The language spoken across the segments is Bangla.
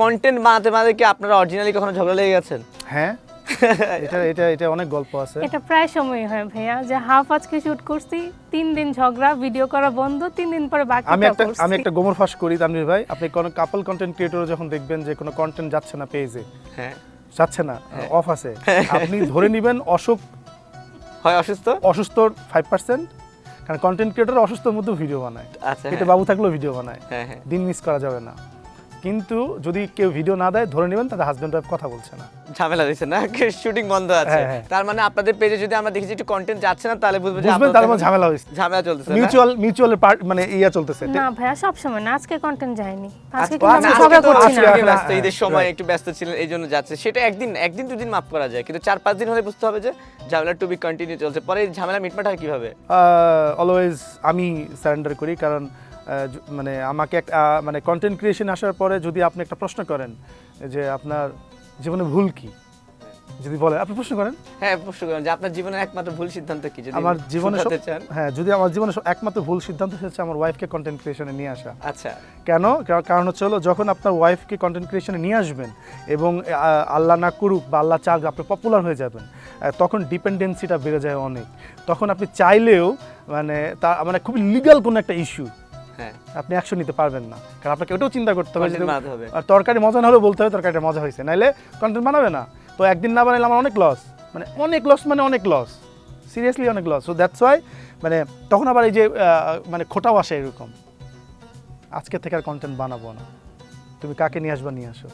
কন্টেন্ট বানাতে বানাতে কি আপনারা অরিজিনালি কখনো ঝগড়া লেগে গেছেন? হ্যাঁ, এটা অনেক গল্প আছে। এটা প্রায় সময়ই হয় ভাইয়া, যে হাফ আজকে শুট করছি, 3 দিন ঝগড়া, ভিডিও করা বন্ধ, 3 দিন পরে বাকিটা করছি। আমি একটা গোমর ফাঁস করি তানভীর ভাই, আপনি কোন কাপল কন্টেন্ট ক্রিয়েটর যখন দেখবেন যে কোনো কন্টেন্ট যাচ্ছে না পেজে, হ্যাঁ যাচ্ছে না, অফ আছে, আপনি ধরে নেবেন অসুস্থ 5%, কারণ কন্টেন্ট ক্রিয়েটর অসুস্থর মধ্যে ভিডিও বানায়। আচ্ছা, এটা বাবু থাকলেও ভিডিও বানায়, হ্যাঁ হ্যাঁ, দিন মিস করা যাবে না। কিন্তু যদি কেউ ভিডিও না দেয়, ধরে নেবেন তাদের হাজবেন্ড ওয়াইফ কথা বলছে না, ঝামেলা দিচ্ছে না, শুটিং বন্ধ আছে। হ্যাঁ। তার মানে আপনাদের পেজে যদি আমরা দেখি যে একটু কন্টেন্ট যাচ্ছে না, তাহলে বুঝবেন যে তার মধ্যে ঝামেলা হয়েছে, ঝামেলা চলতেছে, মিউচুয়াল মানে ইয়া চলতেছে। না ভাইয়া, সব সময় না, আজকে কন্টেন্ট যায়নি, আজকে আজকে কিন্তু আমরা আজকে ঝগড়া তো করছি না। আজকে ব্যস্ত, ঈদের সময় একটু ব্যস্ত ছিলেন, এই জন্য যাচ্ছে। সেটা একদিন দুদিন মাফ করা যায়, কিন্তু 4-5 দিন হলে বুঝতে হবে যে ঝামেলা টু বি কন্টিনিউ চলছে। পরে এই ঝামেলা মিটমাট হয় কিভাবে? অলওয়েজ আমি সারেন্ডার করি, কারণ মানে আমাকে মানে কন্টেন্ট ক্রিয়েশন আসার পরে যদি আপনি একটা প্রশ্ন করেন যে আপনার জীবনে ভুল কি, যদি বলে আপনি প্রশ্ন করেন, হ্যাঁ প্রশ্ন করেন যে আপনার জীবনের একমাত্র ভুল সিদ্ধান্ত কি, যদি আমার জীবনে শুনতে চান। হ্যাঁ, যদি আমার জীবনে একমাত্র ভুল সিদ্ধান্ত হচ্ছে আমার ওয়াইফকে কন্টেন্ট ক্রিয়েশনে নিয়ে আসা। আচ্ছা, কেন? কারণ হচ্ছে হলো, যখন আপনার ওয়াইফকে কন্টেন্ট ক্রিয়েশনে নিয়ে আসবেন এবং আল্লাহ না করুক বা আল্লাহ চাক আপনি পপুলার হয়ে যাবেন, তখন ডিপেন্ডেন্সিটা বেড়ে যায় অনেক। তখন আপনি চাইলেও মানে খুবই লিগ্যাল কোনো একটা ইস্যু হ্যাঁ আপনি অ্যাকশন নিতে পারবেন না, কারণ আপনাকে ওটাও চিন্তা করতে হবে। Content বানাতে হবে। আর তরকারি মজা না হলেও বলতে হবে তরকারিটা মজা হয়েছে, নাইলে কন্টেন্ট বানাবে না। তো একদিন না বানাইলে আমার অনেক লস, মানে অনেক লস, সিরিয়াসলি অনেক লস। সো দ্যাটস ওয়াই মানে তখন আবার এই যে মানে খোটাও আসে এরকম, আজকে থেকে আর কন্টেন্ট বানাবো না, তুমি কাকে নিয়ে আসবা নিয়ে আসো।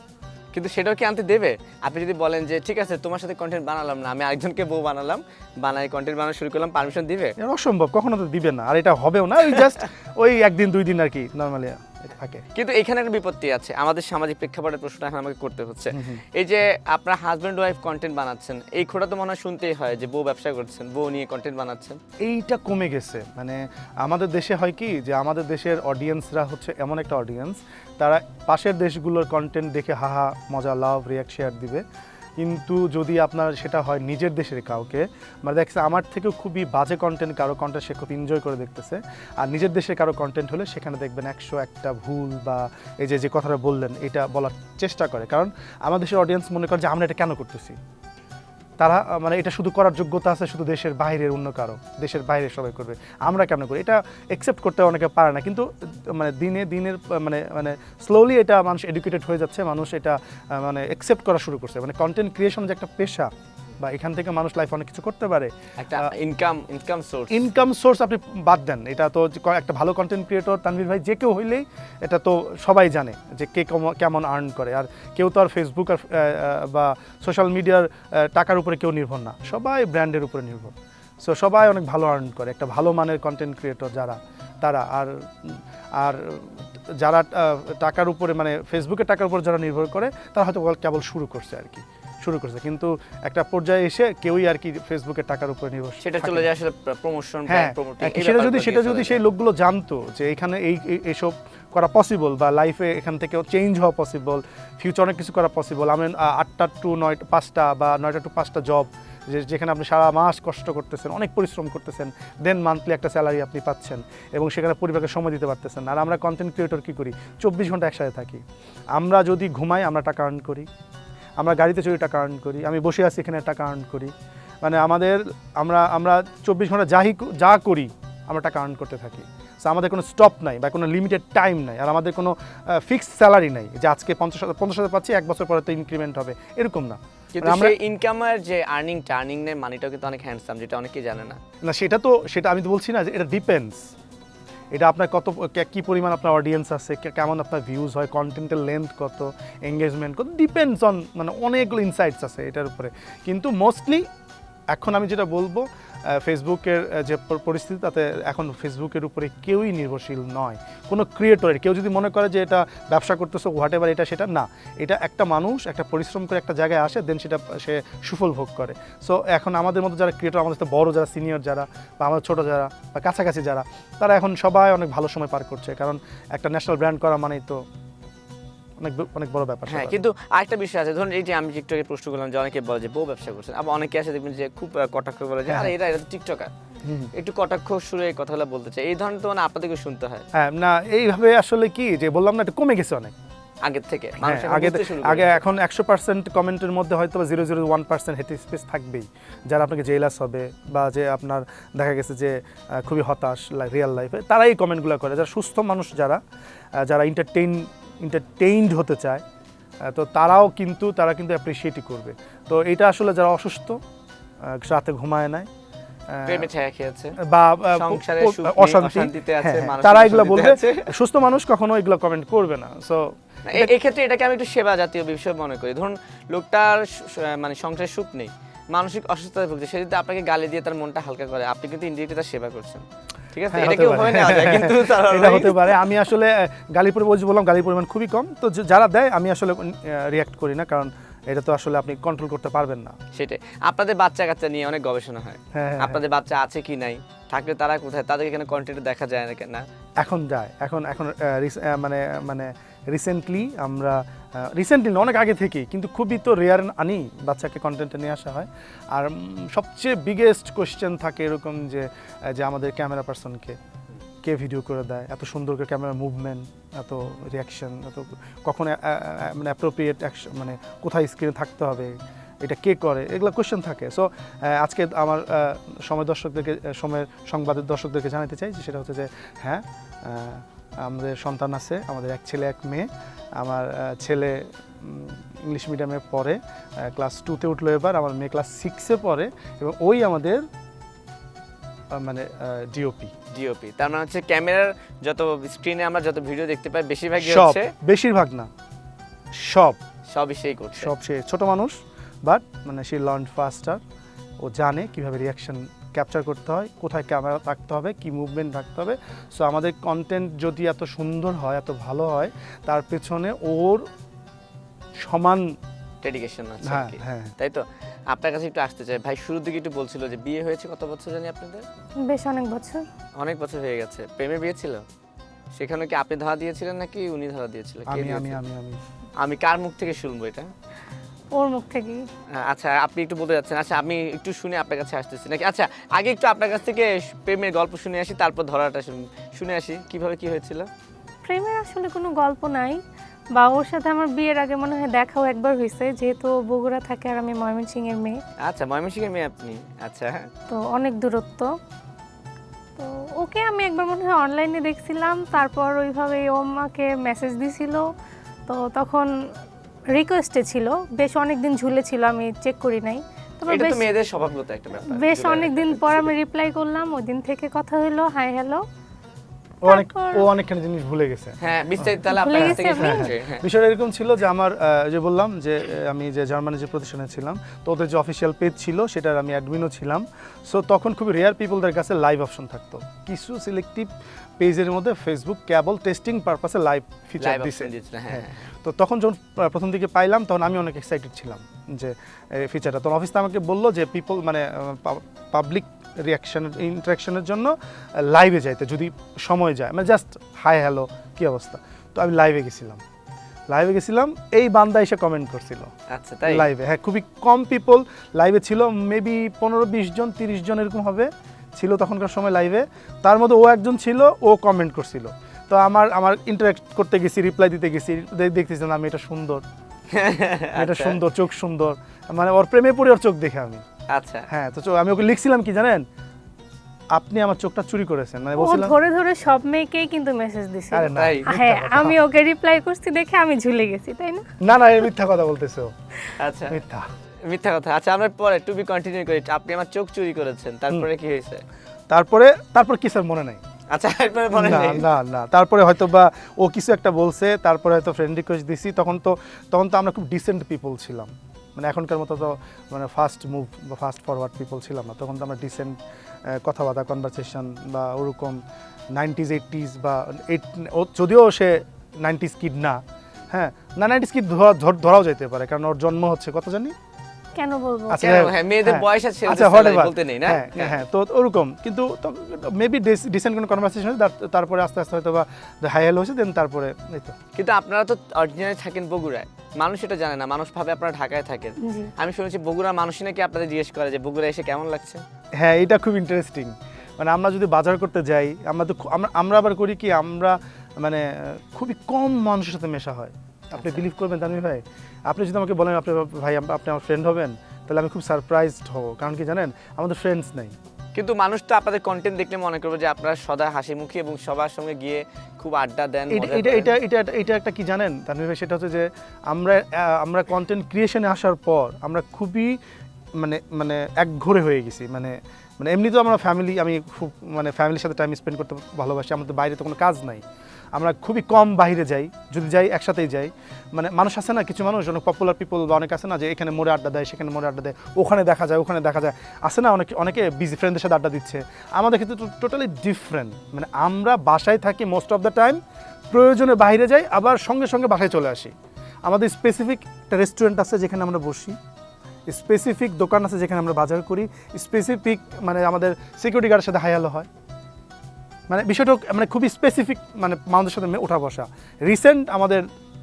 কিন্তু সেটাও কি আনতে দেবে? আপনি যদি বলেন যে ঠিক আছে তোমার সাথে কন্টেন্ট বানালাম না, আমি আরেকজনকে বউ বানালাম, বানাই কন্টেন্ট বানানো শুরু করলাম, পারমিশন দিবে? এটা অসম্ভব, কখনো তো দিবে না, আর এটা হবেও না। ওই জাস্ট ওই একদিন 2 দিন আর কি নর্মালি থাকে। কিন্তু এখানে একটা বিপত্তি আছে, আমাদের সামাজিক প্রেক্ষাপটের প্রশ্নটা এখন আমাকে করতে হচ্ছে। এই যে আপনার হাজব্যান্ড ওয়াইফ কন্টেন্ট বানাচ্ছেন, এই খোঁড়া তো মনে হয় শুনতেই হয় যে বউ ব্যবসা করছেন, বউ নিয়ে কন্টেন্ট বানাচ্ছেন। এইটা কমে গেছে। মানে আমাদের দেশে হয় কি, যে আমাদের দেশের অডিয়েন্সরা হচ্ছে এমন একটা অডিয়েন্স, তারা পাশের দেশগুলোর কন্টেন্ট দেখে হাহা মজা, লাভ, রিয়াক্ট, শেয়ার দিবে। কিন্তু যদি আপনার সেটা হয় নিজের দেশের কাউকে, মানে দেখছে আমার থেকেও খুবই বাজে কন্টেন্ট, কারো কন্টেন্ট সে খুব এনজয় করে দেখতেছে, আর নিজের দেশের কারো কন্টেন্ট হলে সেখানে দেখবেন 101টা ভুল বা এই যে কথাটা বললেন এটা বলার চেষ্টা করে। কারণ আমাদের দেশের অডিয়েন্স মনে করে যে আমরা এটা কেন করতেছি, তারা মানে এটা শুধু করার যোগ্যতা আছে শুধু দেশের বাইরের অন্য কারো, দেশের বাইরে সবাই করবে, আমরা কেন করি, এটা অ্যাকসেপ্ট করতে অনেকে পারে না। কিন্তু মানে দিনের মানে স্লোলি এটা মানুষ এডুকেটেড হয়ে যাচ্ছে, মানুষ এটা মানে অ্যাকসেপ্ট করা শুরু করছে। মানে কন্টেন্ট ক্রিয়েশন যে একটা পেশা, বা এখান থেকে মানুষ লাইফে অনেক কিছু করতে পারে, একটা ইনকাম সোর্স আপনি বাদ দেন, এটা তো একটা ভালো কন্টেন্ট ক্রিয়েটর তানভীর ভাই যে কেউ হইলেই এটা তো সবাই জানে যে কে কেমন আর্ন করে। আর কেউ তো আর ফেসবুক আর বা সোশ্যাল মিডিয়ার টাকার উপরে কেউ নির্ভর না, সবাই ব্র্যান্ডের উপরে নির্ভর। সো সবাই অনেক ভালো আর্ন করে, একটা ভালো মানের কন্টেন্ট ক্রিয়েটর যারা, তারা আর যারা টাকার উপরে মানে ফেসবুকের টাকার উপর যারা নির্ভর করে, তারা হয়তো কেবল শুরু করছে, কিন্তু একটা পর্যায়ে এসে কেউই আর কি ফেসবুকের টাকার উপর নির্ভর, সেটা চলে যায় আসলে প্রমোশন, হ্যাঁ, সেটা যদি সেই লোকগুলো জানতো যে এখানে এইসব করা পসিবল, বা লাইফে এখান থেকে চেঞ্জ হওয়া পসিবল, ফিউচার অনেক কিছু করা পসিবল। আমি 8টা টু 5টা বা 9টা টু 5টা জব, যেখানে আপনি সারা মাস কষ্ট করতেছেন, অনেক পরিশ্রম করতেছেন, দেন মান্থলি একটা স্যালারি আপনি পাচ্ছেন, এবং সেখানে পরিবারকে সময় দিতে পারতেছেন। আর আমরা কন্টেন্ট ক্রিয়েটর কী করি, 24 ঘন্টা একসাথে থাকি। আমরা যদি ঘুমাই আমরা টাকা আর্ন করি, আমরা গাড়িতে চড়ি টাকা আর্ন করি, আমি বসে আছি এখানে টাকা আর্ন করি। মানে আমরা 24 ঘন্টা যা করি আমরা টাকা আর্ন করতে থাকি। সো আমাদের কোনো স্টপ নাই বা কোনো লিমিটেড টাইম নাই, আর আমাদের কোনো ফিক্সড স্যালারি নাই যে আজকে 50,000 পাচ্ছি, 1 বছর পরে তো ইনক্রিমেন্ট হবে, এরকম না। কিন্তু সেই ইনকামের যে আর্নিংয়ের মানিটাও কিন্তু অনেক হ্যান্ডসাম, যেটা অনেকেই জানে না। সেটা আমি তো বলছি না যে এটা ডিপেন্ডস, এটা আপনার কী পরিমাণ আপনার অডিয়েন্স আছে, কেমন আপনার ভিউজ হয়, কন্টেন্টের লেন্থ কত, এঙ্গেজমেন্ট কত, ডিপেন্ডস অন মানে অনেকগুলো ইনসাইটস আছে এটার উপরে। কিন্তু মোস্টলি এখন আমি যেটা বলবো, ফেসবুকের যে পরিস্থিতি, তাতে এখন ফেসবুকের উপরে কেউই নির্ভরশীল নয়, কোনো ক্রিয়েটরের। কেউ যদি মনে করে যে এটা ব্যবসা করতেছে হোয়াট এভার, এটা সেটা না, এটা একটা মানুষ একটা পরিশ্রম করে একটা জায়গায় আসে, দেন সেটা সে সুফল ভোগ করে। সো এখন আমাদের মতো যারা ক্রিয়েটর, আমাদের সাথে বড় যারা সিনিয়র যারা, বা আমাদের ছোটো যারা বা কাছাকাছি যারা, তারা এখন সবাই অনেক ভালো সময় পার করছে, কারণ একটা ন্যাশনাল ব্র্যান্ড করা মানেই তো অনেক বড় ব্যাপার। হ্যাঁ, কিন্তু আরেকটা বিষয় আছে, ধরুন এই যে আমি একটু আগে প্রশ্ন করলাম যে অনেকে বলে যে বউ ব্যবসা করছেন, আবার অনেকে আসে দেখবেন যে খুব কটাক্ষ বলে যে আরে এরা তো টিকটকার, একটু কটাক্ষ সুরে এই কথাগুলো বলতে চাই, এই ধরনের তো মানে আপনাদেরকে শুনতে হয়। হ্যাঁ, না এইভাবে আসলে কি যে বললাম না, এটা কমে গেছে অনেক, আগের থেকে হ্যাঁ, মানুষ এখন আগে বুঝতে শুরু আগে করেছে। এখন 100% কমেন্টের মধ্যে হয়তো 001% হেট স্পেস থাকবেই, যারা আপনাকে জেলাস হবে বা যে আপনার দেখা গেছে যে খুবই হতাশ রিয়েল লাইফে, তারাই কমেন্টগুলো করে। যারা সুস্থ মানুষ, যারা এন্টারটেইনড হতে চায়, তো তারা কিন্তু অ্যাপ্রিসিয়েটই করবে। তো এটা আসলে যারা অসুস্থ, রাতে ঘুমায় নাই, প্রেমে ছায়া খেয়েছে, বা সংসারে সুখ নেই, অশান্তি, অশান্তিতে আছে, হ্যাঁ, মানসিক তারা এগুলো অশান্তিতে বলবে। আছে। সুস্থ মানুষ কখনো এগুলো কমেন্ট করবে না। সো এই ক্ষেত্রে এটাকে আমি একটু সেবা জাতীয় বিষয় মনে করি। ধরুন লোকটার মানে সংসারে সুখ নেই, মানসিক অসুস্থতায় ভুগছে, সে যদি আপনাকে গালি দিয়ে তার মনটা হালকা করে, আপনি কিন্তু ইনডিরেক্টলি তার সেবা করছেন। ঠিক আছে, হ্যাঁ, এটা হতে কেউ পারে। ভাবে নেওয়া যায়, কিন্তু এটা হতে পারে। আমি আসলে গালি বললাম গালির পরিমাণ খুবই কম, তো যারা দেয় আমি আসলে রিয়াক্ট করি না, কারণ এটা তো আসলে আপনি কন্ট্রোল করতে পারবেন না। সেটাই। আপনাদের বাচ্চা কাচ্চা নিয়ে অনেক গবেষণা হয়, হ্যাঁ, হ্যাঁ, আপনাদের বাচ্চা আছে কি নাই, থাকলে তারা কোথায়, তাদেরকে এখানে কন্টেন্ট দেখা যায় না কেন? এখন যায়, এখন মানে রিসেন্টলি অনেক আগে থেকেই, কিন্তু খুবই তো রেয়ার আনি বাচ্চাকে কন্টেন্টে নিয়ে আসা হয়। আর সবচেয়ে বিগেস্ট কোশ্চেন থাকে এরকম যে আমাদের ক্যামেরা পার্সনকে কে ভিডিও করে দেয়, এত সুন্দর করে ক্যামেরা মুভমেন্ট, এত রিয়াকশন, এত কখন মানে অ্যাপ্রোপ্রিয়েট অ্যাকশন, মানে কোথায় স্ক্রিনে থাকতে হবে, এটা কে করে, এগুলো কোশ্চেন থাকে। সো আজকে আমার সময়ের সংবাদের দর্শকদেরকে জানাতে চাই যে সেটা হচ্ছে যে হ্যাঁ, আমাদের সন্তান আছে, আমাদের এক ছেলে এক মেয়ে। আমার ছেলে ইংলিশ মিডিয়ামে পড়ে, ক্লাস 2-তে উঠলো এবার, আমার মেয়ে ক্লাস 6-এ পড়ে, এবং ওই আমাদের মানে ডিওপি, তার মানে হচ্ছে ক্যামেরার যত স্ক্রিনে আমরা যত ভিডিও দেখতে পাই বেশিরভাগই সব, হচ্ছে, বেশিরভাগ না সবই সেই করছে। সব সে ছোট মানুষ, বাট মানে সে লার্ন ফাস্টার। ও জানে কিভাবে রিয়াকশন ক্যাপচার করতে হয়, কোথায় ক্যামেরা রাখতে হবে, কি মুভমেন্ট রাখতে হবে। সো আমাদের কন্টেন্ট যদি এত সুন্দর হয়, এত ভালো হয়, তার পেছনে ওর সমান ডেডিকেশন আছে আর হ্যাঁ কি। হ্যাঁ তাই তো। আপনার কাছে একটু আসতে চাই ভাই, শুরুর দিকে একটু বলছিল যে বিয়ে হয়েছে কত বছর জানি আপনাদের? বেশ অনেক বছর। অনেক বছর হয়ে গেছে। প্রেমে বিয়ে ছিল? সেখানে কি আপনি ধরা দিয়েছিলেন নাকি উনি ধরা দিয়েছিলেন? কে আমি দিয়েছিল? আমি আমি আমি আমি কার মুখ থেকে শুনবো এটা? ওর মুখ থেকেই। আচ্ছা, আপনি একটু বলতে যাচ্ছেন। আচ্ছা, আমি একটু শুনে আপনার কাছে আসতেছি নাকি? আচ্ছা, আগে একটু আপনার কাছ থেকে প্রেমের গল্প শুনে আসি, তারপর ধরাটা শুনে আসি কিভাবে কি হয়েছিল। প্রেমের আসলে কোনো গল্প নাই, বা ওর সাথে আমার বিয়ের আগে মনে হয় দেখাও একবার হয়েছে, যেহেতু ও বগুড়া থাকে আর আমি ময়মনসিংহের মেয়ে, আচ্ছা, ময়মনসিংহের মেয়ে আপনি? আচ্ছা, তো অনেক দূরত্ব। তো ওকে আমি একবার মনে হয় অনলাইনে দেখছিলাম, তারপর ওইভাবে ও আমাকে মেসেজ দিছিল, তো তখন রিকোয়েস্টে ছিল, বেশ অনেক দিন ঝুলে ছিল, আমি চেক করি নাই। তারপর এটা তো বেশ মেয়েদের স্বভাবগত একটা ব্যাপার। বেশ যেটা- অনেক দিন পর আমি রিপ্লাই করলাম, ওই দিন থেকে কথা হলো, হাই হ্যালো। ও অনেকখানি জিনিস ভুলে গেছে। হ্যাঁ, বিস্তারিত তাহলে ভুলে আপনার কাছ থেকে গেছি আমি? শুনছি। হ্যাঁ, বিষয়টা এরকম ছিল যে আমার যে বললাম যে আমি যে জার্মানি যে প্রতিষ্ঠানে ছিলাম, তো ওদের যে অফিসিয়াল পেজ ছিল সেটার আমি অ্যাডমিনও ছিলাম। সো তখন খুবই রেয়ার পিপলদের কাছে লাইভ অপশন থাকতো, কিছু সিলেক্টিভ পেজের মধ্যে ফেসবুক কেবল টেস্টিং পারপাসে লাইভ ফিচার লাইভ দিছে। অপশন দিয়েছিল। হ্যাঁ, তো তখন যখন প্রথম দিকে পাইলাম, তখন আমি অনেক এক্সাইটেড ছিলাম যে ফিচারটা। তখন অফিসটা আমাকে বললো যে পিপল মানে পাবলিক ইন্টারাকশনের জন্য লাইভে যাইতে যদি সময় যায়, মানে জাস্ট হাই হ্যালো কী অবস্থা। তো আমি লাইভে গেছিলাম, এই বান্দা এসে কমেন্ট করছিল আচ্ছা, তাই? লাইভে। হ্যাঁ, খুবই কম পিপল লাইভে ছিল, মেবি 15-20 জন 30 জন এরকম হবে ছিল তখনকার সময় লাইভে। তার মধ্যে ও একজন ছিল, ও কমেন্ট করছিল। তো আমার ইন্টারাক্ট করতে গেছি, রিপ্লাই দিতে গেছি, দেখতেছি না আমি এটা সুন্দর, এটা আচ্ছা, সুন্দর, চোখ সুন্দর, মানে ওর প্রেমে পড়ে ওর চোখ দেখে আমি। আচ্ছা। হ্যাঁ, তো আমি ওকে লিখছিলাম কি জানেন, আপনি আমার চোখটা চুরি করেছেন, মানে ও বলছিলাম। ধরে ধরে সব মেয়েকেই কিন্তু মেসেজ দিছিল। আরে না, তাই? হ্যাঁ, আমি ওকে রিপ্লাই করছি দেখে আমি ঝুলে গেছি, তাই না? না এই মিথ্যা কথা বলতেছো, আচ্ছা, মিথ্যা। মিথ্যা কথা। আচ্ছা, আমরা পরে টু বি কন্টিনিউ করি। আপনি আমার চোখ চুরি করেছেন, তারপরে কি হয়েছে? তারপর কি স্যার মনে নাই। আচ্ছা, এরপরে মনে না নেই? না তারপরে হয়তো বা ও কিছু একটা বলছে, তারপরে হয়তো ফ্রেন্ড রিকোয়েস্ট দিছি। তখন তো আমরা খুব ডিসেন্ট পিপল ছিলাম, মানে এখনকার মতো তো মানে ফাস্ট মুভ বা ফাস্ট ফরওয়ার্ড পিপল ছিলাম না। তখন তো আমরা ডিসেন্ট কথাবার্তা, কনভারসেশন বা ওরকম 90s 80s বা যদিও সে 90s কিড না, হ্যাঁ না 90s কিড ধরাও যেতে পারে, কারণ ওর জন্ম হচ্ছে কত জানি। কেন বলবো? আচ্ছা, কেন? হ্যাঁ, মেয়েদের হ্যাঁ, বয়স আছে, আচ্ছা, ওদের salary whatever, বলতে নেই না? হ্যাঁ, তো ওরকম কিন্তু মেবি ডিসেন্ট কোনো কনভারসেশন, তারপরে আস্তে আস্তে হয়তো বা হাই হ্যালো হয়েছে, দেন তারপরে এই তো। কিন্তু আপনারা তো অরিজিনালি থাকেন বগুড়ায়, মানুষ এটা জানে না, মানুষ ভাবে আপনারা ঢাকায় থাকেন। জি। আমি শুনেছি বগুড়ার মানুষই নাকি আপনাদের জিজ্ঞেস করে যে বগুড়ায় এসে কেমন লাগছে। হ্যাঁ, এটা খুব ইন্টারেস্টিং। মানে আমরা যদি বাজার করতে যাই, আমরা আবার করি কি, আমরা মানে খুবই কম মানুষের সাথে মেশা হয়। আপনি বিলিভ করবেন তানভীর ভাই, আপনি যদি আমাকে বলেন আপনি ভাই আপনি আমার ফ্রেন্ড হবেন, তাহলে আমি খুব সারপ্রাইজড হব। কারণ কি জানেন, আমাদের ফ্রেন্ডস নেই। কিন্তু মানুষ তো আপনাদের কন্টেন্ট দেখলে মনে করবে যে আপনারা সদা হাসি মুখী এবং সবার সঙ্গে গিয়ে খুব আড্ডা দেন, মজা এটা করেন। এটা এটা এটা একটা কি জানেন তানভীর ভাই, সেটা হচ্ছে যে আমরা কন্টেন্ট ক্রিয়েশনে আসার পর আমরা খুবই মানে একঘরে হয়ে গেছি। মানে মানে এমনি তো আমরা ফ্যামিলি, আমি খুব মানে ফ্যামিলির সাথে টাইম স্পেন্ড করতে ভালোবাসি। আমাদের বাইরে তো কোনো কাজ নাই, আমরা খুবই কম বাইরে যাই, যদি যাই একসাথেই যাই। মানে মানুষ আছে না, কিছু মানুষ অনেক পপুলার পিপল বা অনেক আছে না যে এখানে মোড়ে আড্ডা দেয়, সেখানে মোড়ে আড্ডা দেয়, ওখানে দেখা যায় ওখানে দেখা যায়, আছে না অনেকে বিজি ফ্রেন্ডদের সাথে আড্ডা দিচ্ছে। আমাদের ক্ষেত্রে টোটালি ডিফারেন্ট। মানে আমরা বাসায় থাকি মোস্ট অফ দ্য টাইম, প্রয়োজনে বাইরে যাই, আবার সঙ্গে সঙ্গে বাসায় চলে আসি। আমাদের স্পেসিফিক একটা রেস্টুরেন্ট আছে যেখানে আমরা বসি, স্পেসিফিক দোকান আছে যেখানে আমরা বাজার করি, স্পেসিফিক মানে আমাদের সিকিউরিটি গার্ডের সাথে হাই হ্যালো হয়। মানে বিষয়টা মানে খুবই স্পেসিফিক, মানে মানুষের সাথে ওঠা বসা। রিসেন্ট আমাদের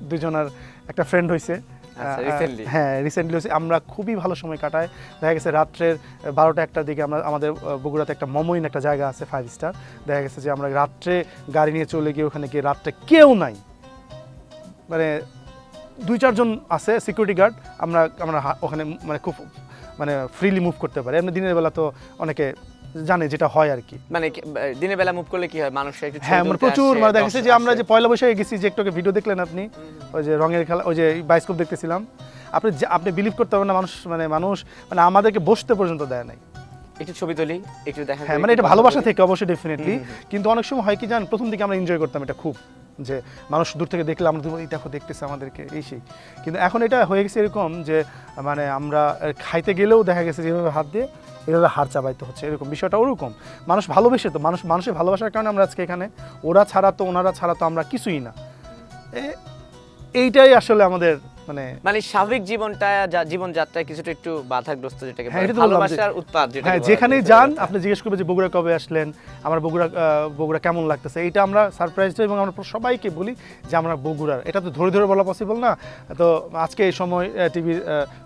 দুজনের একটা ফ্রেন্ড হয়েছে, আচ্ছা, recently? হ্যাঁ রিসেন্টলি হয়েছে। আমরা খুবই ভালো সময় কাটাই। দেখা গেছে রাত্রের 12টা-1টার দিকে আমরা আমাদের বগুড়াতে একটা মমইন একটা জায়গা আছে 5 স্টার, দেখা গেছে যে আমরা রাত্রে গাড়ি নিয়ে চলে গিয়ে ওখানে গিয়ে রাত্রে কেউ নাই, মানে 2-4 জন আছে সিকিউরিটি গার্ড, আমরা আমরা ওখানে মানে খুব মানে ফ্রিলি মুভ করতে পারি। এমনি দিনের বেলা তো অনেকে জানে যেটা হয় আর কি। মানে দিনের বেলা মুভ করলে কি হয়, মানুষ একটু হ্যাঁ মানে প্রচুর, মানে দেখা গেছে যে আমরা যে পয়লা বৈশাখে গেছি, যে একটু ভিডিও দেখলেন আপনি, ওই যে রঙের খেলা, ওই যে বায়োস্কোপ দেখতেছিলাম, আপনি বিলিভ করতে পারবেন না, মানুষ মানে আমাদেরকে বসতে পর্যন্ত দেয় নাই। একটু ছবি তুলি, একটু দেখা হ্যাঁ করি, মানে একটু এটা কথা ভালোবাসা বলি। থেকে অবশ্যই ডেফিনেটলি। কিন্তু অনেক সময় হয় কি জান, প্রথম দিকে আমরা এনজয় করতাম এটা খুব, যে মানুষ দূর থেকে দেখলে আমরা এই দেখো দেখতেছে আমাদেরকে এই সেই। কিন্তু এখন এটা হয়ে গেছে এরকম যে মানে আমরা খাইতে গেলেও দেখা গেছে যেভাবে হাত দিয়ে এভাবে হাড় চাবাইতে হচ্ছে, এরকম বিষয়টা ওরকম। মানুষ ভালোবেসে তো, মানুষের ভালোবাসার কারণে আমরা আজকে এখানে, ওনারা ছাড়া তো আমরা কিছুই না। এইটাই আসলে আমাদের মানে স্বাভাবিক জীবনযাত্রায় কিছুটা একটু বাধাগ্রস্ত, যেটাকে হ্যাঁ, বলে এটা তো বললাম ভালোবাসার উৎপাদ, যেটা হ্যাঁ যেখানেই যান আপনি জিজ্ঞেস করবেন যে বগুড়া কবে আসলেন, আমার বগুড়া কেমন লাগতেছে। এইটা আমরা সারপ্রাইজ এবং আমরা সবাইকে বলি যে আমরা বগুড়ার। এটা তো ধরে বলা পসিবল না, তো আজকে এই সময় টিভির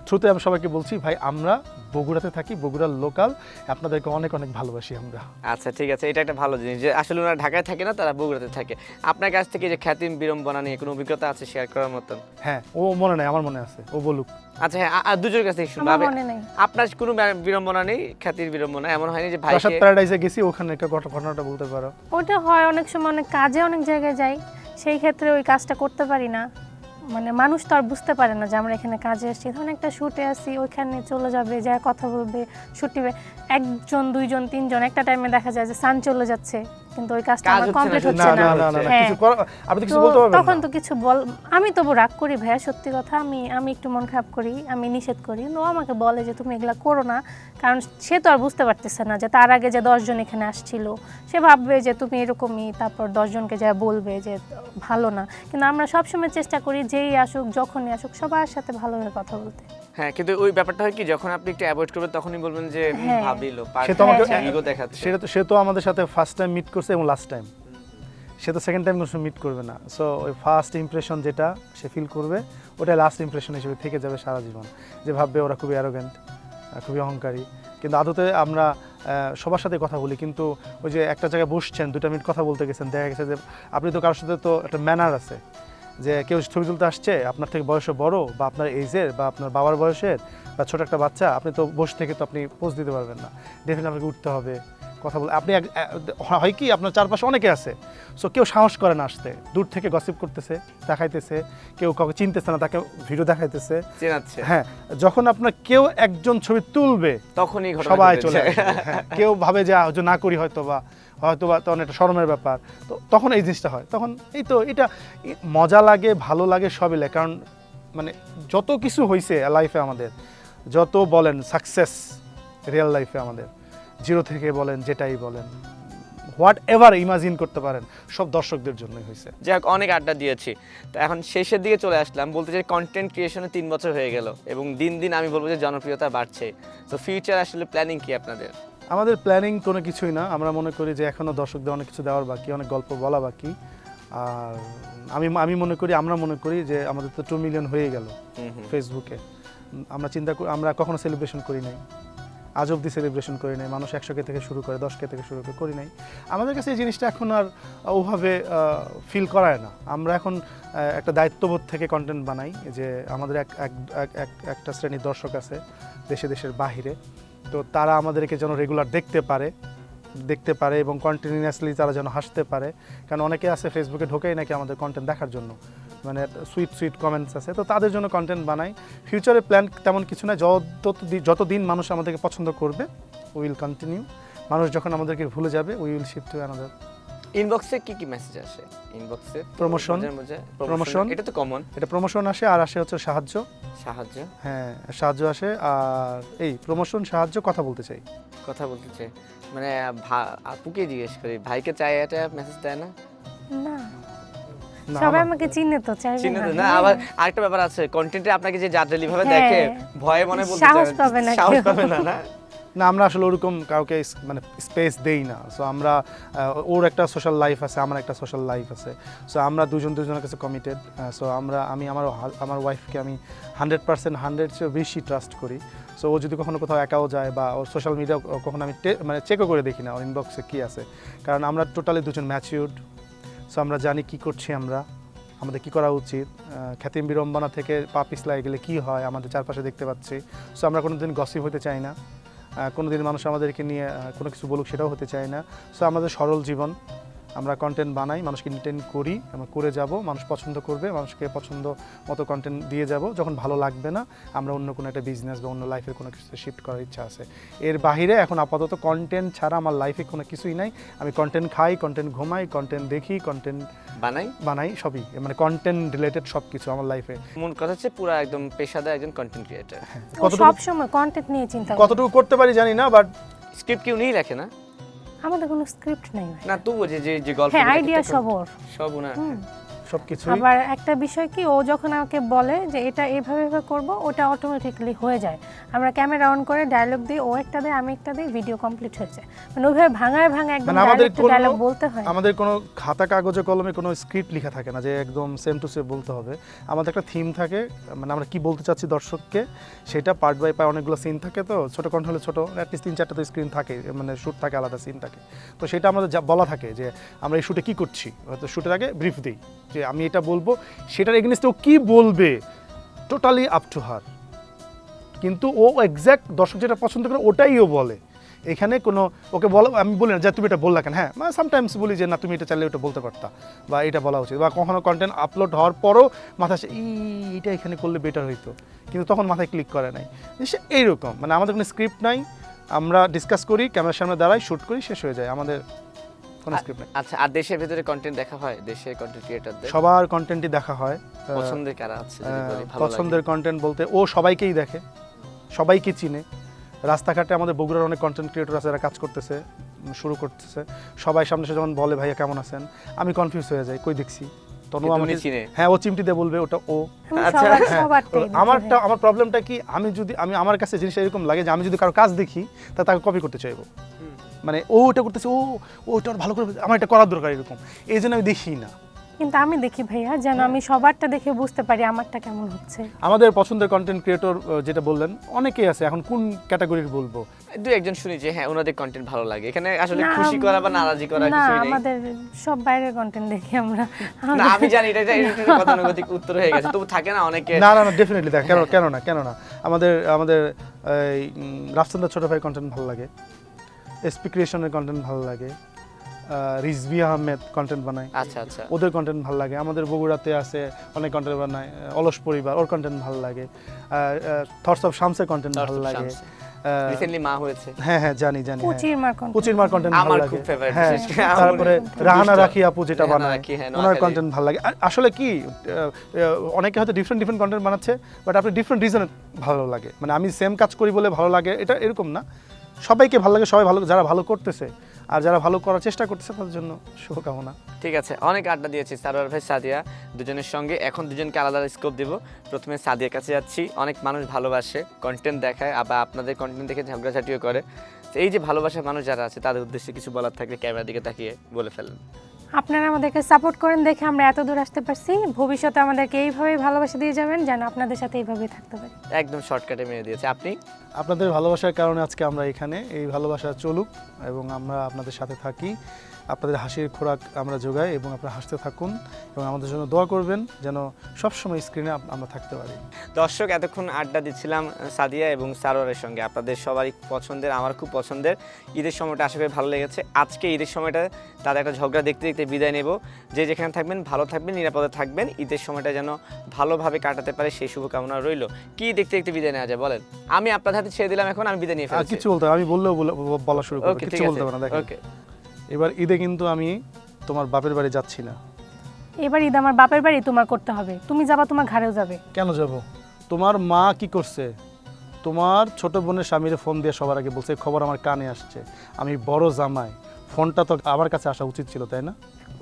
থ্রুতে আমি সবাইকে বলছি ভাই আমরা বগুড়াতে থাকি, বগুড়ার লোকাল, আপনাদেরকে অনেক অনেক ভালোবাসি আমরা। আচ্ছা ঠিক আছে, এটা একটা ভালো জিনিস যে আসলে ওনারা ঢাকায় থাকে না, তারা বগুড়াতে থাকে। আপনার কাছ থেকে যে খ্যাতিম বিড়ম্বনা নিয়ে কোনো অভিজ্ঞতা আছে শেয়ার করার মতন? হ্যাঁ ও মনে নাই, আমার মনে আছে, ও বলুক। আচ্ছা হ্যাঁ, আর দুজনের কাছ থেকে শুনবো। আমার মনে নেই। আপনার কোনো বিড়ম্বনা নেই, খ্যাতির বিড়ম্বনা এমন হয়নি যে ভাই প্রাসাদ প্যারাডাইসে গেছি, ওখানে একটা ঘটনাটা বলতে পারো? ওটা হয় অনেক সময়, অনেক কাজে অনেক জায়গায় যাই, সেই ক্ষেত্রে ওই কাজটা করতে পারি না। মানে মানুষ তো আর বুঝতে পারে না যে আমরা এখানে কাজে আসছি। ধরুন একটা শুটে আসি, ওইখানে চলে যাবে, যা কথা বলবে, শুট নিবে 1 জন 2 জন 3 জন, একটা টাইমে দেখা যায় যে সান চলে যাচ্ছে, কিন্তু ওই কাজটা কাজ আমার হচ্ছে না, কমপ্লিট না, হচ্ছে না না। না না না হ্যাঁ। কিছু আপনি তো কিছু তো বলতে পারবেন তখন না। তো কিছু আমি তবু রাগ করি ভাইয়া, সত্যি কথা। আমি একটু মন খারাপ করি, আমি নিষেধ করি, ও আমাকে বলে যে তুমি এগুলা করো না, কারণ সে তো আর বুঝতে পারতেছে না যে তার আগে যে 10 জন এখানে আসছিল, সে ভাববে যে তুমি এরকমই, তারপর 10 জনকে যা বলবে যে ভালো না। কিন্তু আমরা সবসময় চেষ্টা করি যেই আসুক যখনই আসুক সবার সাথে ভালোভাবে কথা বলতে। হ্যাঁ, কিন্তু ওই ব্যাপারটা হয় কি, যখন আপনি একটু অ্যাভয়েড করবেন তখনই বলবেন যে হ্যাঁ। ভাবিলো সে তো আমাকে ইগো দেখাচ্ছে। সে তো আমাদের সাথে ফার্স্ট টাইম মিট করছে এবং লাস্ট টাইম, সে তো সেকেন্ড টাইম কোনো মিট করবে না। সো ওই ফার্স্ট ইমপ্রেশন যেটা সে ফিল করবে, ওটা লাস্ট ইমপ্রেশন হিসেবে থেকে যাবে সারা জীবন, যে ভাববে ওরা খুবই অ্যারোগেন্ট, খুবই অহংকারী। কিন্তু আদতে আমরা সবার সাথে কথা বলি, কিন্তু ওই যে একটা জায়গায় বসছেন 2টা মিনিট কথা বলতে গেছেন, দেখা গেছে যে আপনি তো কারোর সাথে তো একটা ম্যানার আছে, যে কেউ ছবি তুলতে আসছে আপনার থেকে বয়সে বড় বা আপনার এইজের বা আপনার বাবার বয়সের বা ছোট একটা বাচ্চা, আপনি তো বসে থেকে তো আপনি পোজ দিতে পারবেন না, ডেফিনেটলি আপনাকে উঠতে হবে, কথা বলে। আপনি হয় কি আপনার চারপাশে অনেকে আছে, সো কেউ সাহস করে না আসতে, দূর থেকে গসিপ করতেছে, দেখাইতেছে, কেউ কাউকে চিনতেছে না, তাকে ভিডিও দেখাইতেছে, চেনাচ্ছে। হ্যাঁ যখন আপনার কেউ একজন ছবি তুলবে তখনই ঘটনা সবাই ঘটে চলে যায়। আসবে। হ্যাঁ, কেউ ভাবে যে না করি হয়তো বা তখন একটা শরমের ব্যাপার, তো তখন এই জিনিসটা হয়। তখন এই তো এটা মজা লাগে, ভালো লাগে, সবই লাগে। কারণ মানে যত কিছু হয়েছে লাইফে আমাদের, যত বলেন সাকসেস রিয়েল লাইফে আমাদের, 0 থেকে বলেন যেটাই বলেন, হোয়াট এভার ইমাজিন করতে পারেন, সব দর্শকদের জন্যই হয়েছে। যাই হোক, অনেক আড্ডা দিয়েছি, তো এখন শেষের দিকে চলে আসলাম। বলতে চাই কন্টেন্ট ক্রিয়েশনে 3 বছর হয়ে গেল এবং দিন দিন আমি বলবো যে জনপ্রিয়তা বাড়ছে। তো ফিউচার আসলে প্ল্যানিং কি আপনাদের? আমাদের প্ল্যানিং কোনো কিছুই না, আমরা মনে করি যে এখনও দর্শকদের অনেক কিছু দেওয়ার বাকি, অনেক গল্প বলা বাকি। আর আমরা মনে করি যে আমাদের তো 2 মিলিয়ন হয়ে গেল ফেসবুকে। আমরা কখনো সেলিব্রেশন করি নাই, আজ অব্দি সেলিব্রেশন করি নাই, মানুষ 100K থেকে শুরু করে 10K থেকে শুরু করে করি নাই। আমাদের কাছে এই জিনিসটা এখন আর ওভাবে ফিল করায় না। আমরা এখন একটা দায়িত্ববোধ থেকে কন্টেন্ট বানাই, যে আমাদের একটা শ্রেণীর দর্শক আছে দেশের বাহিরে, তো তারা আমাদেরকে যেন রেগুলার দেখতে পারে এবং কন্টিনিউয়াসলি তারা যেন হাসতে পারে। কারণ অনেকে আছে ফেসবুকে ঢোকেই নাকি আমাদের কন্টেন্ট দেখার জন্য, মানে সুইট কমেন্টস আছে, তো তাদের জন্য কন্টেন্ট বানাই। ফিউচারে প্ল্যান তেমন কিছু না, যতদিন মানুষ আমাদেরকে পছন্দ করবে উইল কন্টিনিউ। মানুষ যখন আমাদেরকে ভুলে যাবে উইল শিফট টু অ্যানাদার। ইনবক্সে কি মেসেজ আসে? ইনবক্সে প্রমোশন, এটা তো কমন। এটা প্রমোশন আসে, আর আসে হচ্ছে সাহায্য। হ্যাঁ, সাহায্য আসে, আর এই প্রমোশন, সাহায্য, কথা বলতে চাই। মানে আপুকে জিজ্ঞেস করি, ভাইকে চাই এটা মেসেজ দেয় না? না, সবাই আমাকে চিনে তো, চাইবে না। আবার আরেকটা ব্যাপার আছে, কন্টেন্টে আপনাকে যে জাজলি ভাবে হ্যাঁ, দেখে ভয়ে মনে বলতে সাহস পাবে না সাহস কেউ। পাবে না। না না, আমরা আসলে ওরকম কাউকে মানে স্পেস দেই না। সো আমরা ওর একটা সোশ্যাল লাইফ আছে, আমার একটা সোশ্যাল লাইফ আছে। সো আমরা দুজনের কাছে কমিটেড। সো আমি আমার ওয়াইফকে আমি 100% 100 চেয়ে বেশি ট্রাস্ট করি। সো ও যদি কখনো কোথাও একাও যায় বা ওর সোশ্যাল মিডিয়া কখনো আমি মানে চেকও করে দেখি না ওর ইনবক্সে কী আছে, কারণ আমরা টোটালি দুজন ম্যাচিউরড। সো আমরা জানি কী করছি, আমাদের কী করা উচিত। খ্যাতিম বিড়ম্বনা থেকে পা পিছলায় গেলে কী হয় আমাদের চারপাশে দেখতে পাচ্ছি। সো আমরা কোনোদিন গসিপ হতে চাই না, কোনোদিন মানুষ আমাদেরকে নিয়ে কোনো কিছু বলুক সেটাও হতে চায় না। সো আমাদের সরল জীবন, আমরা কন্টেন্ট বানাই, মানুষকে এন্টারটেইন করি, আমরা করে যাব, মানুষ পছন্দ করবে, মানুষকে পছন্দ মতো কন্টেন্ট দিয়ে যাব। যখন ভালো লাগবে না, আমরা অন্য কোনো একটা বিজনেস বা অন্য লাইফের কোনো কিছু শিফট করার ইচ্ছা আছে। এর বাইরে এখন আপাতত কন্টেন্ট ছাড়া আমার লাইফে কোনো কিছুই নাই। আমি কন্টেন্ট খাই, কন্টেন্ট ঘুমাই, কন্টেন্ট দেখি, কন্টেন্ট বানাই, সবই, মানে কন্টেন্ট রিলেটেড সব কিছু আমার লাইফে। মূল কথা হচ্ছে পুরো একদম পেশাদার একজন কন্টেন্ট ক্রিয়েটর। সব সময় কন্টেন্ট নিয়ে চিন্তা করি। কতটুকু করতে পারি জানি না, বাট স্ক্রিপ্ট কেউ নিয়ে লেখে না? আমাদের কোনো স্ক্রিপ্ট নাই ভাই। না, তবু যে গল্প, হ্যাঁ, আইডিয়া সব কিছু। আবার একটা বিষয় কি, ও যখন আমাকে বলে যে এটা এভাবে করব, ওটা অটোমেটিক্যালি হয়ে যায়। আমরা ক্যামেরা অন করে ডায়লগ দিই, ও একটা দেয়, আমি একটা দিই, ভিডিও কমপ্লিট হয়ে যায়। মানে ওইভাবে ভাঙায় একদম ডায়লগ বলতে হয়। আমাদের কোনো খাতা কাগজে কলমে কোনো স্ক্রিপ্ট লেখা থাকে না যে একদম সেম টু সেম বলতে হবে। আমাদের একটা থিম থাকে, মানে আমরা কি বলতে চাচ্ছি দর্শককে, সেটা পার্ট বাই পার্ট অনেকগুলো সিন থাকে। তো ছোটো কন্ঠ হলে ছোটো, অ্যাটলিস্ট 3-4টা তো স্ক্রিন থাকে, মানে শ্যুট থাকে, আলাদা সিন থাকে। তো সেটা আমাদের যা বলা থাকে যে আমরা এই শ্যুটে কী করছি, হয়তো শ্যুটের আগে ব্রিফ দিই যে আমি এটা বলবো, সেটার এগেইনস্টে ও কী বলবে টোটালি আপ টু হার। কিন্তু ও এক্স্যাক্ট দর্শক যেটা পছন্দ করে ওটাই ও বলে। এখানে কোনো ওকে বলো, আমি বলি না যে তুমি এটা বললা কেন। হ্যাঁ, মানে সামটাইমস বলি যে না, তুমি এটা চাইলে ওটা বলতে পারতা, বা এটা বলা উচিত। বা কখনো কন্টেন্ট আপলোড হওয়ার পরও মাথা আসে, এটা এখানে করলে বেটার হইতো, কিন্তু তখন মাথায় ক্লিক করে নাই। এইরকম, মানে আমাদের কোনো স্ক্রিপ্ট নাই, আমরা ডিসকাস করি, ক্যামেরার সামনে দাঁড়াই, শ্যুট করি, শেষ হয়ে যায়, আমাদের কোনো স্ক্রিপ্ট নাই। আচ্ছা, আর দেশের ভিতরে কন্টেন্ট দেখা হয়? দেশের কন্টেন্ট ক্রিয়েটরদের সবার কন্টেন্টই দেখা হয়। পছন্দের কারা আছে যদি বলি? ভালো পছন্দের কন্টেন্ট বলতে ও সবাইকেই দেখে, সবাইকে চিনে। রাস্তাঘাটে আমাদের বগুড়ার অনেক কন্টেন্ট ক্রিয়েটর আছে, যারা কাজ করতেছে, শুরু করতেছে। সবাই সামনে এসে যখন বলে ভাইয়া কেমন আছেন, আমি কনফিউজ হয়ে যাই, কই দেখছি। তনু আমাকে চিনে। হ্যাঁ, ও চিমটি দিয়ে বলবে ওটা ও। আচ্ছা, আমার প্রবলেমটা কি, আমার কাছে জিনিসটা এরকম লাগে যে আমি যদি কারো কাজ দেখি তা তাকে কপি করতে চাইবো। মানে ও ওটা করতেছে, ওটা ভালো করে, আমার এটা করার দরকার, এরকম। এই জন্য আমি দেখি না। কিন্তু আমি দেখি ভাইয়া, যেন আমি সবারটা দেখে বুঝতে পারি আমারটা কেমন হচ্ছে। আমাদের পছন্দের কন্টেন্ট ক্রিয়েটর যেটা বললেন, অনেকেই আছে। এখন কোন ক্যাটাগরির বলবো? দুই একজন শুনি যে হ্যাঁ ওনাদের কন্টেন্ট ভালো লাগে। এখানে আসলে খুশি করা বা নারাজি করা না, কিছুই নেই। আমাদের সব বাইরের কন্টেন্ট দেখি আমরা। না, আমি জানি এটা গতানুগতিক উত্তর হয়ে গেছে, তবু থাকে না অনেকে। না, ডেফিনেটলি দেখ, কেন না আমাদের এই রাফসান্দা ছোট ভাই কন্টেন্ট ভালো লাগে, এসপি ক্রিয়েশনের কন্টেন্ট ভালো লাগে, রিজভি আহমেদ কন্টেন্ট বানায়, আচ্ছা, ওদের কন্টেন্ট ভালো লাগে। আমাদের বগুড়াতে আছে অনেক কন্টেন্ট বানায়, অলস পরিবার, ওর কন্টেন্ট ভালো লাগে। থটস অফ শামসের কন্টেন্ট ভালো লাগে। রিসেন্টলি মা হয়েছে। হ্যাঁ, জানি পুচির মার কন্টেন্ট ভালো লাগে। খুব ফেভারিট। হ্যাঁ, তারপরে রাহানা রাখি আপু যেটা বানায়, ওনার কন্টেন্ট ভালো লাগে। আসলে কি, অনেকে হয়তো ডিফারেন্ট কন্টেন্ট বানাচ্ছে, বাট আপনি ডিফারেন্ট রিজনে ভালো লাগে। মানে আমি সেম কাজ করি বলে ভালো লাগে, এটা এরকম না। সবাইকে ভালো লাগে, সবাই ভালো, যারা ভালো করতেছে আর যারা ভালো করার চেষ্টা করতেছে তাদের জন্য শুভকামনা। ঠিক আছে, অনেক আড্ডা দিয়েছি সারোয়ার ভাই, সাদিয়া দুজনের সঙ্গে। এখন দুজনকে আলাদা স্কোপ দিব। প্রথমে সাদিয়ার কাছে যাচ্ছি। অনেক মানুষ ভালোবাসে, কন্টেন্ট দেখায়, আবার আপনাদের কন্টেন্ট দেখে ঝগড়াঝাটিও করে। তো এই যে ভালোবাসার মানুষ যারা আছে, তাদের উদ্দেশ্যে কিছু বলার থাকলে ক্যামেরার দিকে তাকিয়ে বলে ফেলেন। আপনারা আমাদেরকে সাপোর্ট করেন দেখে আমরা এত দূর আসতে পারছি। ভবিষ্যতে আমাদেরকে এইভাবেই ভালোবাসা দিয়ে যাবেন, যেন আপনাদের সাথে এইভাবেই থাকতে পারি। একদম শর্টকাটে মেরে দিয়েছে। আপনি? আপনাদের ভালোবাসার কারণে আজকে আমরা এখানে, এই ভালোবাসা চলুক এবং আমরা আপনাদের সাথে থাকি, আপনাদের হাসির খোরাক আমরা যোগাই এবং আপনারা হাসতে থাকুন এবং আমাদের জন্য দোয়া করবেন যেন সবসময় স্ক্রিনে আমরা থাকতে পারি। দর্শক, এতক্ষণ আড্ডা দিচ্ছিলাম সাদিয়া এবং সারোয়ারের সঙ্গে, আপনাদের সবারই পছন্দের, আমার খুব পছন্দের। ঈদের সময়টা আশা করি ভালো লেগেছে। আজকে ঈদের সময়টা তাদের একটা ঝগড়া দেখতে দেখতে বিদায় নেব। যে যেখানে থাকবেন ভালো থাকবেন, নিরাপদে থাকবেন, ঈদের সময়টা যেন ভালোভাবে কাটাতে পারে সেই শুভকামনা রইল। কি দেখতে দেখতে বিদায় নেওয়া যায় বলেন? আমি আপনার হাতে ছেড়ে দিলাম, এখন আমি বিদায় নিয়ে আর ফেলছি। কিছু বলতে হবে, আমি বললেও বলা শুরু করবো, ওকে, কিছু ঠিক বলতে আছে। হবে না। দেখেন, ওকে। এবার ঈদে কিন্তু আমি তোমার বাপের বাড়ি যাচ্ছি না। এবার ঈদ আমার বাপের বাড়ি তোমার করতে হবে, তুমি যাবা, তোমার ঘরেও যাবে। কেন যাব? তোমার মা কি করছে? তোমার ছোট বোনের স্বামীরে ফোন দিয়ে সবার আগে বলছে, খবর আমার কানে আসছে, আমি বড় জামাই, ফোনটা তো আমার কাছে আসা উচিত ছিল, তাই না?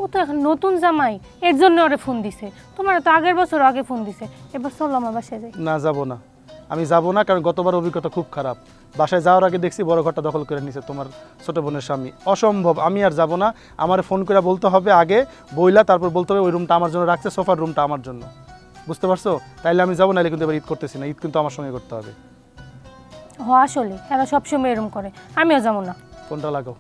ও তো এখন নতুন জামাই, এর জন্য ওরে ফোন দিছে। তোমার তো আগের বছর আগে ফোন দিছে। এবার চলো আমার বাসায় যাই। না, যাব না, আমি যাব না, কারণ গতবার অভিজ্ঞতা খুব খারাপ। বাসায় যাওয়ার আগে দেখছি বড় ঘরটা দখল করে নিছে তোমার ছোট বোনের স্বামী। অসম্ভব, আমি আর যাব না। আমার ফোন করে বলতে হবে আগে, বইলা তারপর বলতে হবে ওই রুমটা আমার জন্য রাখছে, সোফার রুমটা আমার জন্য। বুঝতে পারছো? তাইলে আমি যাবো, নাহলে কিন্তু এবার ঈদ করতেছি না, ঈদ কিন্তু আমার সঙ্গে করতে হবে। হ আসলে এরা সবসময় এরম করে, আমিও যাবো না। ফোনটা লাগাও।